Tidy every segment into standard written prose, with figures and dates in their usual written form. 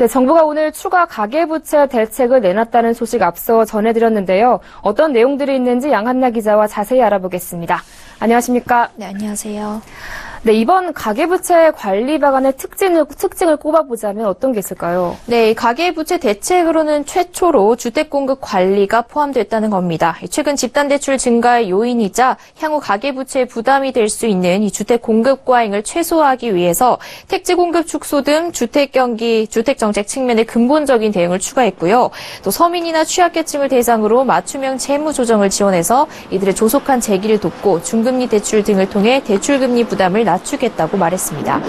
네, 정부가 오늘 추가 가계부채 대책을 내놨다는 소식 앞서 전해드렸는데요. 어떤 내용들이 있는지 양한나 기자와 자세히 알아보겠습니다. 안녕하십니까? 네, 안녕하세요. 네, 이번 가계부채 관리 방안의 특징을 꼽아보자면 어떤 게 있을까요? 네, 가계부채 대책으로는 최초로 주택공급 관리가 포함됐다는 겁니다. 최근 집단대출 증가의 요인이자 향후 가계부채 부담이 될 수 있는 이 주택공급 과잉을 최소화하기 위해서 택지공급 축소 등 주택경기, 주택정책 측면의 근본적인 대응을 추가했고요. 또 서민이나 취약계층을 대상으로 맞춤형 채무조정을 지원해서 이들의 조속한 재기를 돕고 중금리 대출 등을 통해 대출금리 부담을 낮추겠다고 말했습니다.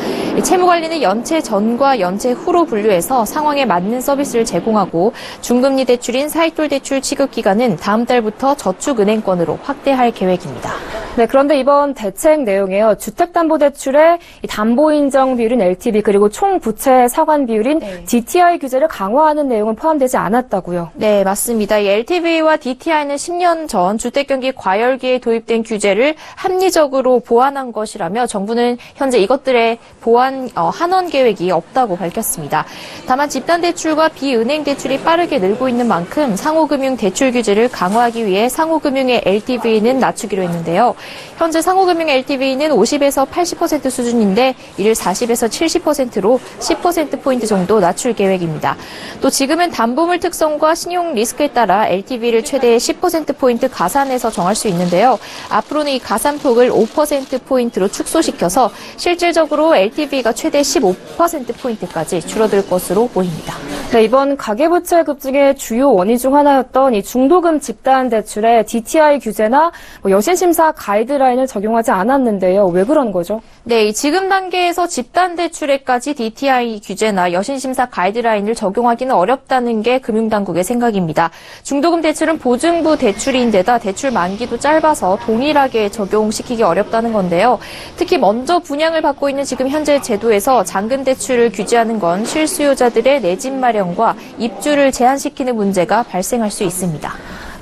채무관리는 연체 전과 연체 후로 분류해서 상황에 맞는 서비스를 제공하고 중금리 대출인 사익돌 대출 취급 기간은 다음 달부터 저축은행권으로 확대할 계획입니다. 네, 그런데 이번 대책 내용에요. 주택담보대출의 담보인정 비율인 LTV 그리고 총 부채 상환 비율인 DTI 규제를 강화하는 내용은 포함되지 않았다고요. 네, 맞습니다. 이 LTV와 DTI는 10년 전 주택경기 과열기에 도입된 규제를 합리적으로 보완한 것이라며 정부는 현재 이것들의 보완 한원 계획이 없다고 밝혔습니다. 다만 집단대출과 비은행 대출이 빠르게 늘고 있는 만큼 상호금융 대출 규제를 강화하기 위해 상호금융의 LTV는 낮추기로 했는데요. 현재 상호금융 LTV는 50에서 80% 수준인데 이를 40에서 70%로 10%포인트 정도 낮출 계획입니다. 또 지금은 담보물 특성과 신용 리스크에 따라 LTV를 최대 10%포인트 가산해서 정할 수 있는데요. 앞으로는 이 가산폭을 5%포인트로 축소시켜서 실질적으로 LTV가 최대 15%포인트까지 줄어들 것으로 보입니다. 네, 이번 가계부채 급증의 주요 원인 중 하나였던 이 중도금 집단대출의 DTI 규제나 여신심사 가이드라인을 적용하지 않았는데요. 왜 그런 거죠? 네, 지금 단계에서 집단대출에까지 DTI 규제나 여신심사 가이드라인을 적용하기는 어렵다는 게 금융당국의 생각입니다. 중도금 대출은 보증부 대출인데다 대출 만기도 짧아서 동일하게 적용시키기 어렵다는 건데요. 특히 먼저 분양을 받고 있는 지금 현재 제도에서 잔금 대출을 규제하는 건 실수요자들의 내 집 마련과 입주를 제한시키는 문제가 발생할 수 있습니다.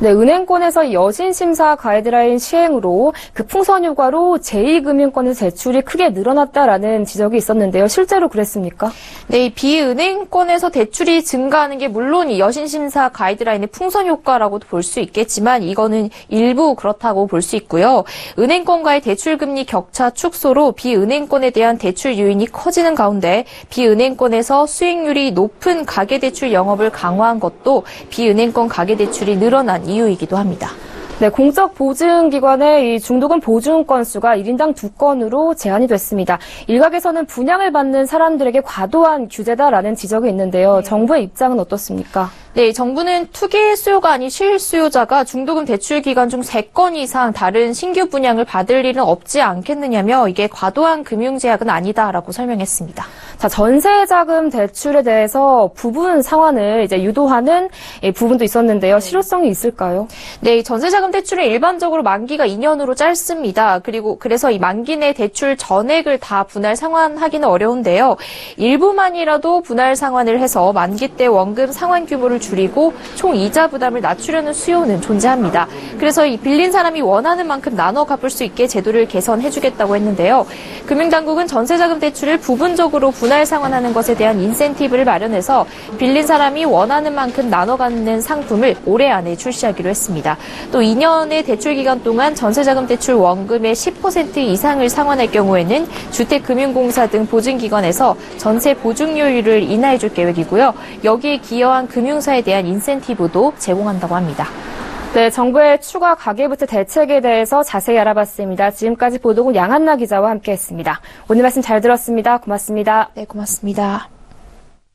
네, 은행권에서 여신심사 가이드라인 시행으로 그 풍선 효과로 제2금융권에서 대출이 크게 늘어났다라는 지적이 있었는데요. 실제로 그랬습니까? 네, 이 비은행권에서 대출이 증가하는 게 물론 이 여신심사 가이드라인의 풍선 효과라고도 볼 수 있겠지만 이거는 일부 그렇다고 볼 수 있고요. 은행권과의 대출금리 격차 축소로 비은행권에 대한 대출 유인이 커지는 가운데 비은행권에서 수익률이 높은 가계대출 영업을 강화한 것도 비은행권 가계대출이 늘어난 이유이기도 합니다. 네, 공적 보증기관의 이 중도금 보증 건수가 1인당 2건으로 제한이 됐습니다. 일각에서는 분양을 받는 사람들에게 과도한 규제다라는 지적이 있는데요. 정부의 입장은 어떻습니까? 네, 정부는 투기 수요가 아닌 실수요자가 중도금 대출 기간 중 3건 이상 다른 신규 분양을 받을 일은 없지 않겠느냐며 이게 과도한 금융 제약은 아니다라고 설명했습니다. 자, 전세자금 대출에 대해서 부분 상환을 이제 유도하는 부분도 있었는데요. 실효성이 있을까요? 네, 전세자금 대출은 일반적으로 만기가 2년으로 짧습니다. 그래서 이 만기 내 대출 전액을 다 분할 상환하기는 어려운데요. 일부만이라도 분할 상환을 해서 만기 때 원금 상환 규모를 줄이고 총 이자 부담을 낮추려는 수요는 존재합니다. 그래서 이 빌린 사람이 원하는 만큼 나눠 갚을 수 있게 제도를 개선해주겠다고 했는데요. 금융당국은 전세자금 대출을 부분적으로 분할 상환하는 것에 대한 인센티브를 마련해서 빌린 사람이 원하는 만큼 나눠 갖는 상품을 올해 안에 출시하기로 했습니다. 또 2년의 대출 기간 동안 전세자금 대출 원금의 10% 이상을 상환할 경우에는 주택금융공사 등 보증기관에서 전세 보증료율을 인하해줄 계획이고요. 여기에 기여한 금융사에 대한 인센티브도 제공한다고 합니다. 네, 정부의 추가 가계부채 대책에 대해서 자세히 알아봤습니다. 지금까지 보도국 양한나 기자와 함께했습니다. 오늘 말씀 잘 들었습니다. 고맙습니다. 네, 고맙습니다.